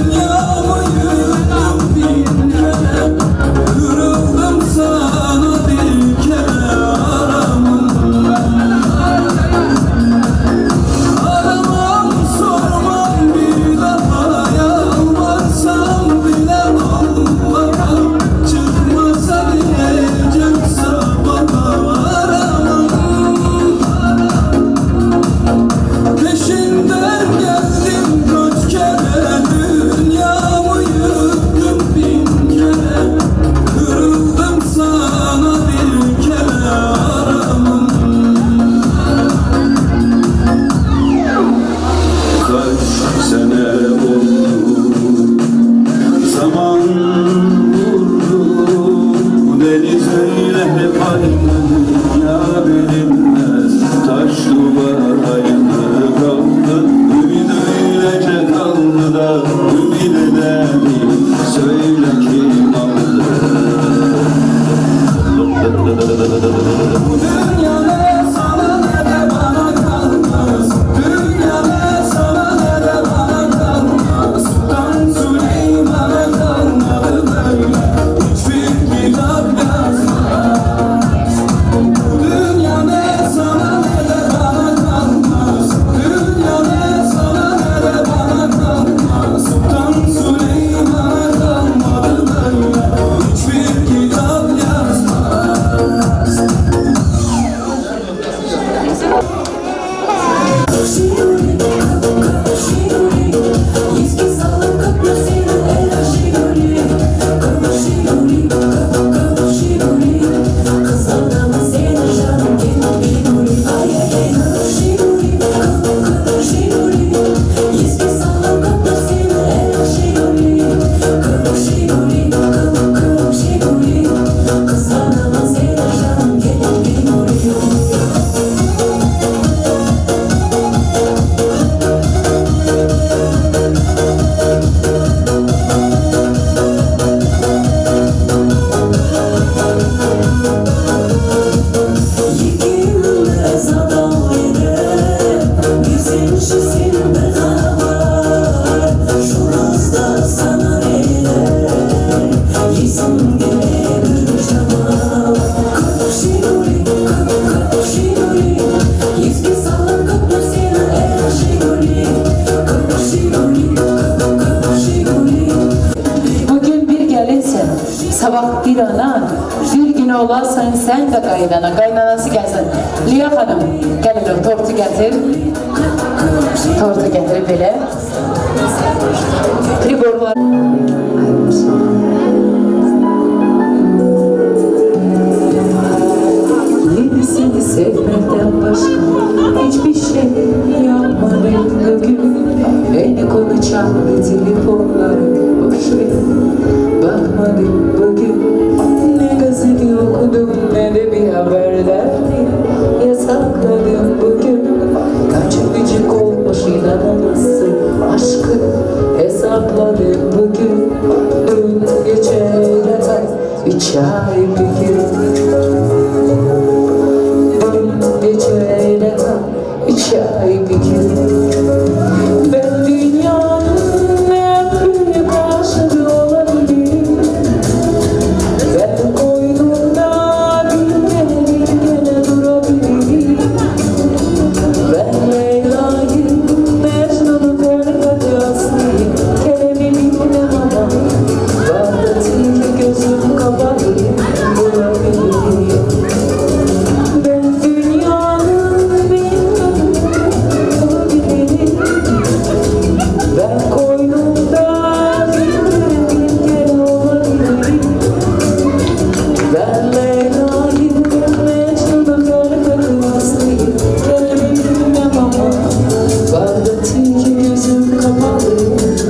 sen de kaynana, kaynanası gelsin. Liya Hanım, gelin tortu getir. Tortu getir böyle. Priborlar. Seni sevmekten başka hiçbir şey yapmadım bugün. Beni konuşan telefonları boşver, bakmadım bugün. Ne gazete okudum ne de bir haber derdi, yasakladım bugün. Kaç öpücük olmuş inanamazsın, aşkı hesapladım bugün. Dün geçene kadar 3 ay bir gün. Geçeyle kal 3 ay bir gün. Ben dünyanın en büyük aşığı olabilirim. Ben koynumda bin gene durabilirim. Ben Leyla'yı, Mecnun'u Ferhat Yaslı'yı kelimini bilemem. Bağdat'ı gözüm kapalı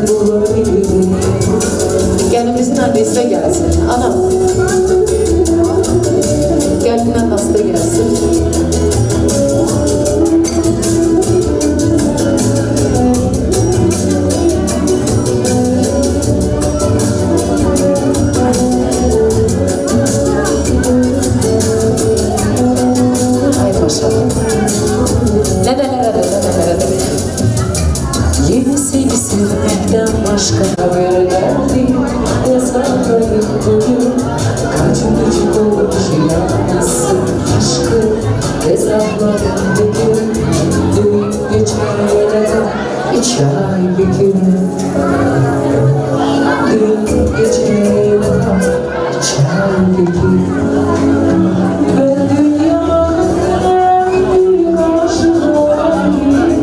bulabilirim. Gelinimizin annesi de gelsin. Anam. Gelinin annesi de gelsin. Ay maşallah. Nedelere de. Yenisi sevmekten başka haber derdi, yasakladım bugün. Kaç öpücük olmuş inanamazsın, aşkı hesapladım bugün. Dün geçene kadar 3 ay bir gün. Dün geçene kadar 3 ay bir gün. Ben dünyanın en büyük aşığı olabilirim.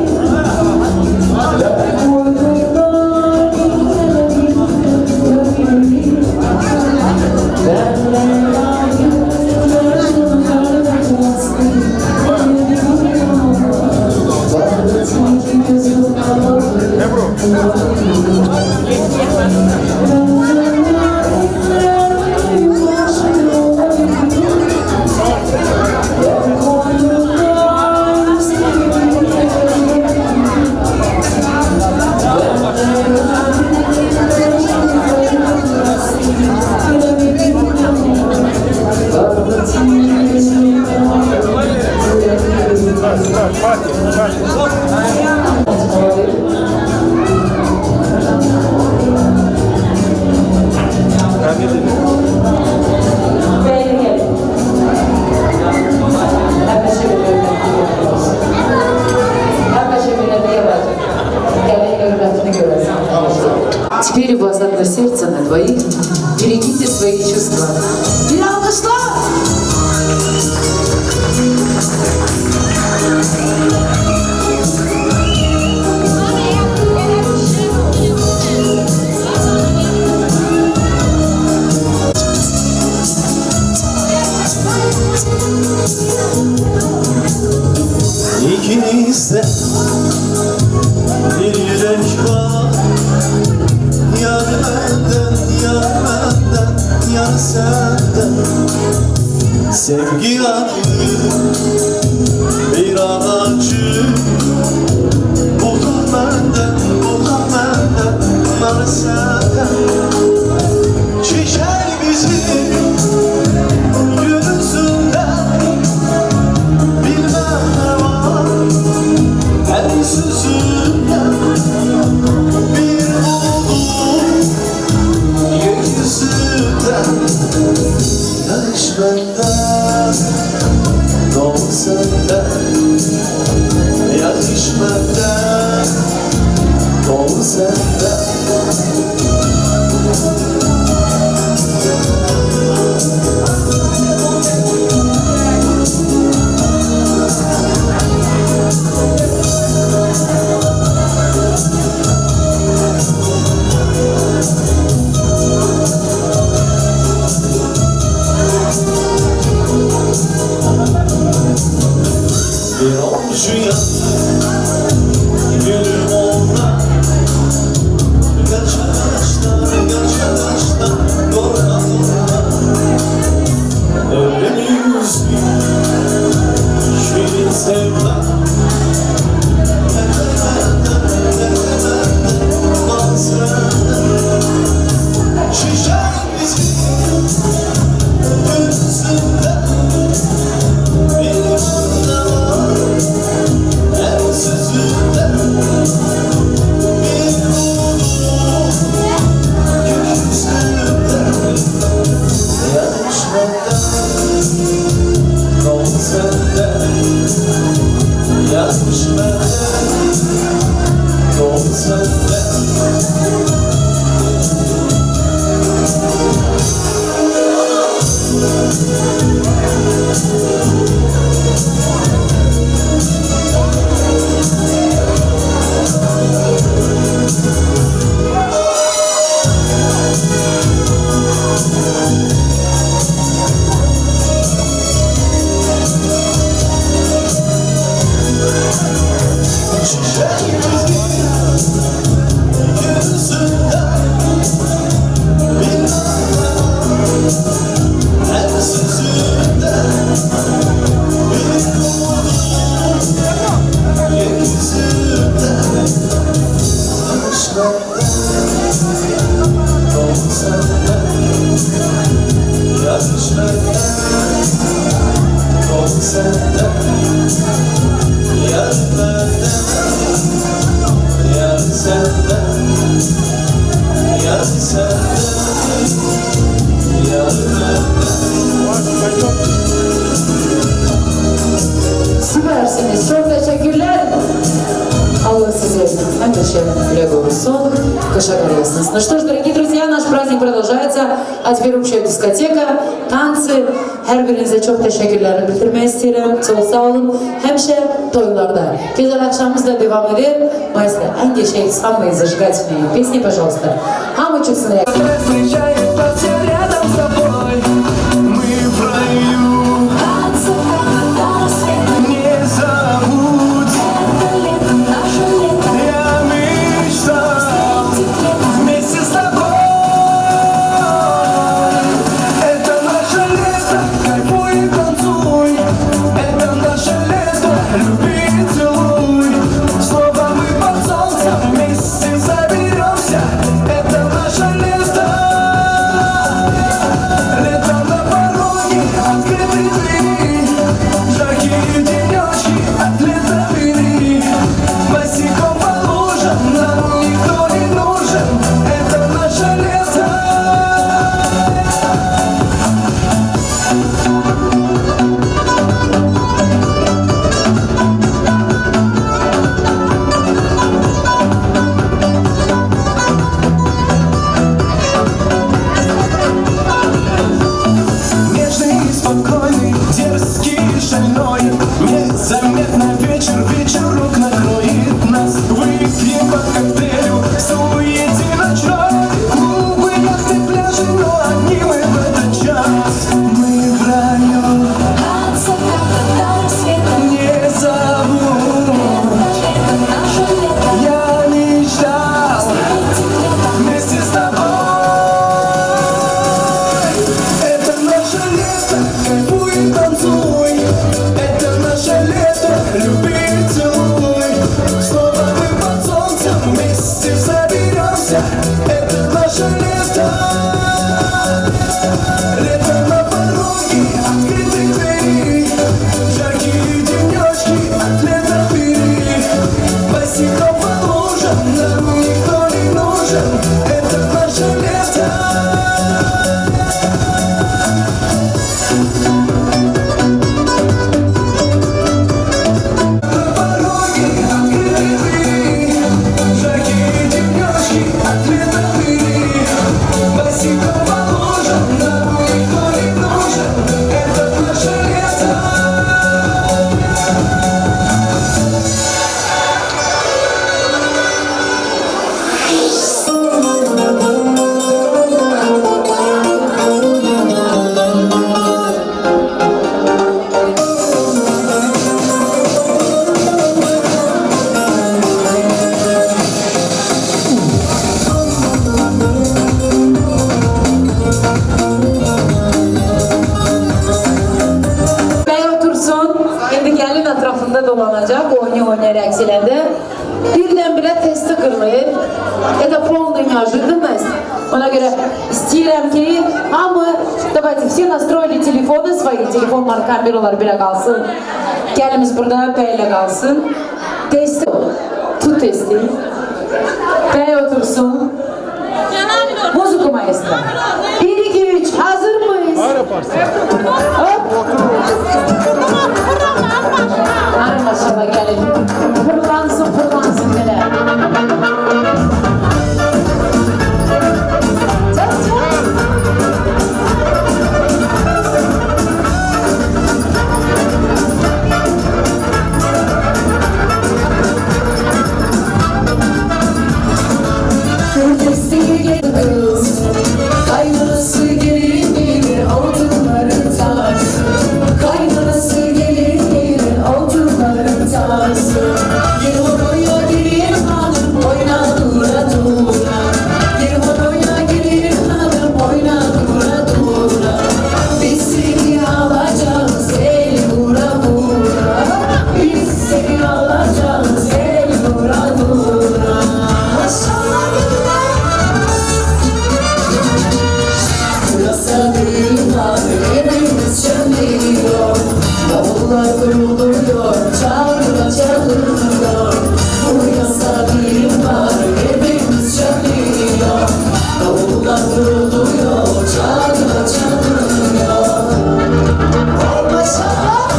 Теперь у вас одно сердце на двоих. Берегите свои чувства. Bir alkışlar. İkinizde bir yürek var. Yar benden, yar benden, yar senden. Sevgi adlı bir ağacı. Bu da benden, bu da benden, yar senden. Çiçek bizim yüzünden. Bilmem ne var el sözünden. Bir buldum gökyüzünden. Yarış benden, doğ senden. Yarış benden, doğ senden. Bir olmuşu yandı gülüm olma. Kaç yaşta korka korka. Öyle yüzlü şirin sevda. Şişer bizi gözünde. Bir anda var her sözünde. Bir umudum gökyüzünde. Yanışmadan kol sende. Yazmış benden kol sende. Süpersiniz. Çok teşekkürler. Allah size güle korusun. Кошагарясность. Ну что ж, дорогие друзья, наш праздник продолжается. А теперь общая дискотека, танцы. Her birinize çok teşekkürlerimi bildirmek isterim. Çok sağ olun. Hemşe toylarda. Güzel akşamımızla devam eder. Maestro, hangi şey самые зажигательные песни, пожалуйста. Хамы çıksın. Люби, целуй. etrafında dolanacak, oynuyor rəqs eləndə. Birdən-birə testi qırılır. Это полный неожиданность. Ona göre istəyirəm ki, hamı, давайте, все настроили телефоны свои, telefonlar, kameralar bile kalsın. Gəlimiz burada beyle kalsın. Testi, tut testi. Bey otursun. Müzik maestro. 1, 2, 3, hazır mıyız? Hop. Ay maşallah gelin. Fırlansın böyle. Kaynanası gelir altınların tası. Kaynanası gelir altınların tası. Bir horoya gelir hanım oyna dura dura. Bir horoya gelir hanım oyna dura dura. Biz seni alacağız el vura vura. Biz seni alacağız el vura vura. Maşallah evimiz çalıyor, davullar vuruluyor, çağrıla çalınıyor. Bu yasa bir var, evimiz çalıyor, davullar vuruluyor, çağrıla çalınıyor. Ay maşallah!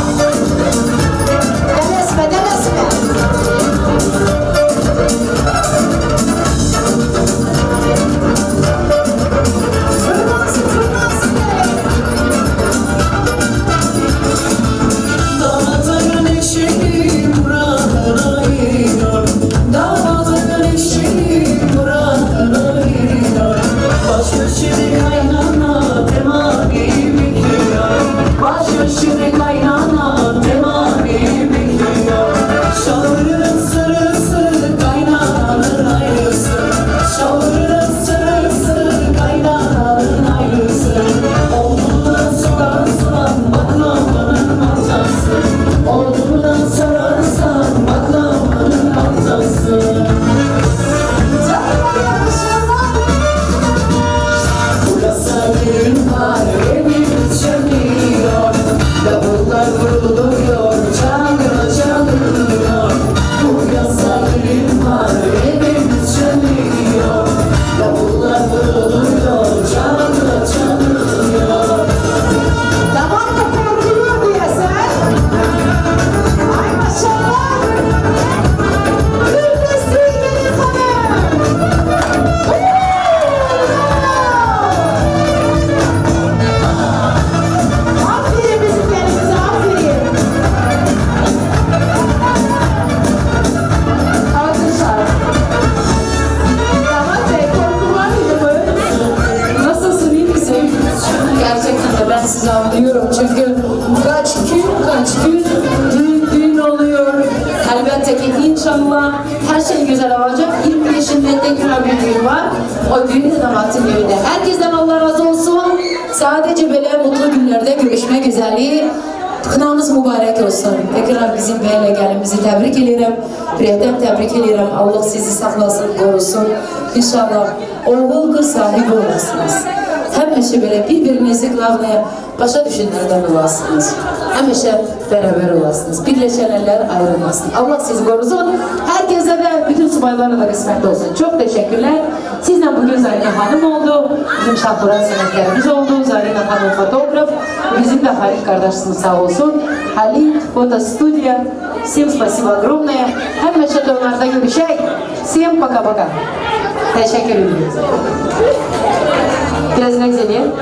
Demesme, demesme! Dağların eşeği muradına iniyor. Dağların eşeği muradına iniyor. Baş köşede kaynana temani bekliyor. Baş köşede kaynana temani bekliyor. Şavurun sarısı kaynananın ayrısı. Şavurun sarısı kaynananın ayrısı. Oğlundan sorarsan baklavanın matası. Oğlundan sorarsan baklavanın matası. Burası gün var, evimiz çalıyor. Davullar vuruluyor, çalgıla çalınıyor. Burası gün var, evimiz çalıyor. Davullar vuruluyor, çalgıla çalınıyor. Tamam da korkuyor diye sen. Ay maşallah. Kırmızı gelin hanım. Aferin bizim yerimize, aferin. Alkışlar. Damat Bey, korku var mıydı bu? Nasılsın, iyi misin? Gerçekten de ben sizi anlıyorum çünkü kaç gün düğün oluyor. Elbette ki inşallah her şey güzel olacak. 25'inde tekrar bir düğün var. O düğünü de damatın düğünde. Herkesten Allah razı olsun. Sadece böyle mutlu günlerde görüşmek üzere. Kınamız mübarek olsun. Tekrar bizim beyle gelimizi tebrik ederim. Yürekten tebrik ederim. Allah sizi saklasın, korusun. İnşallah oğul kız sahibi olasınız. Həmişə belə bir-birinizi qlavnaya başa düşənlərdən olasınız. Həmişə beraber olasınız. Birleşenler ayrılmasın. Allah sizi korusun. Herkese de bütün subaylara da kısmet olsun. Çok teşekkürler. Sizden bugün Zarina Hanım oldu. Bizim şahburan senetlerimiz oldu. Zarina Hanım fotoğraf. Bizim de Halit kardeşimiz sağ olsun. Halit, фотостудия. Всем спасибо огромное. Həmişə dönlərdə görüşək. Всем пока-пока. Teşekkür ederim. Biraz nefes edeyim.